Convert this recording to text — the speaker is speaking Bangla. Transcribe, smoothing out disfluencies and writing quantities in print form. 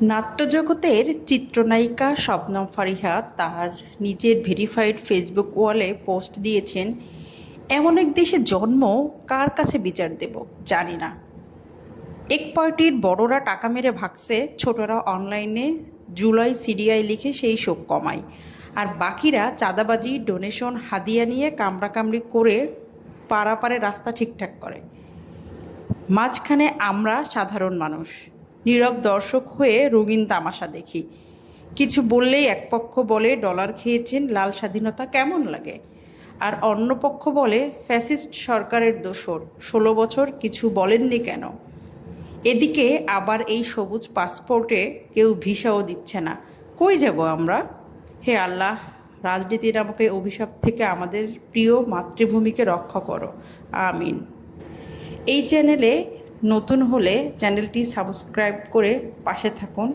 নাট্যজগতের চিত্রনায়িকা শবনম ফারিহা তার নিজের ভেরিফাইড ফেসবুক ওয়ালে পোস্ট দিয়েছেন, এমন এক দেশে জন্ম, কার কাছে বিচার দেব জানি না। এক পার্টির বড়রা টাকা মেরে ভাগছে, ছোটরা অনলাইনে জুলাই সিডিআই লিখে সেই শোক কমায়, আর বাকিরা চাঁদাবাজি, ডোনেশন, হাদিয়া নিয়ে কামড়াকামড়ি করে পারাপারে রাস্তা ঠিকঠাক করে। মাঝখানে আমরা সাধারণ মানুষ নীরব দর্শক হয়ে রঙিন তামাশা দেখি। কিছু বললেই এক পক্ষ বলে ডলার খেয়েছেন, লাল স্বাধীনতা কেমন লাগে, আর অন্য পক্ষ বলে ফ্যাসিস্ট সরকারের দোসর, 16 বছর কিছু বলেননি কেন। এদিকে আবার এই সবুজ পাসপোর্টে কেউ ভিসাও দিচ্ছে না। কই যাব আমরা? হে আল্লাহ, রাজনীতির আমাকে অভিশাপ থেকে আমাদের প্রিয় মাতৃভূমিকে রক্ষা করো, আমিন। এই চ্যানেলে নতুন হলে চ্যানেলটি সাবস্ক্রাইব করে পাশে থাকুন।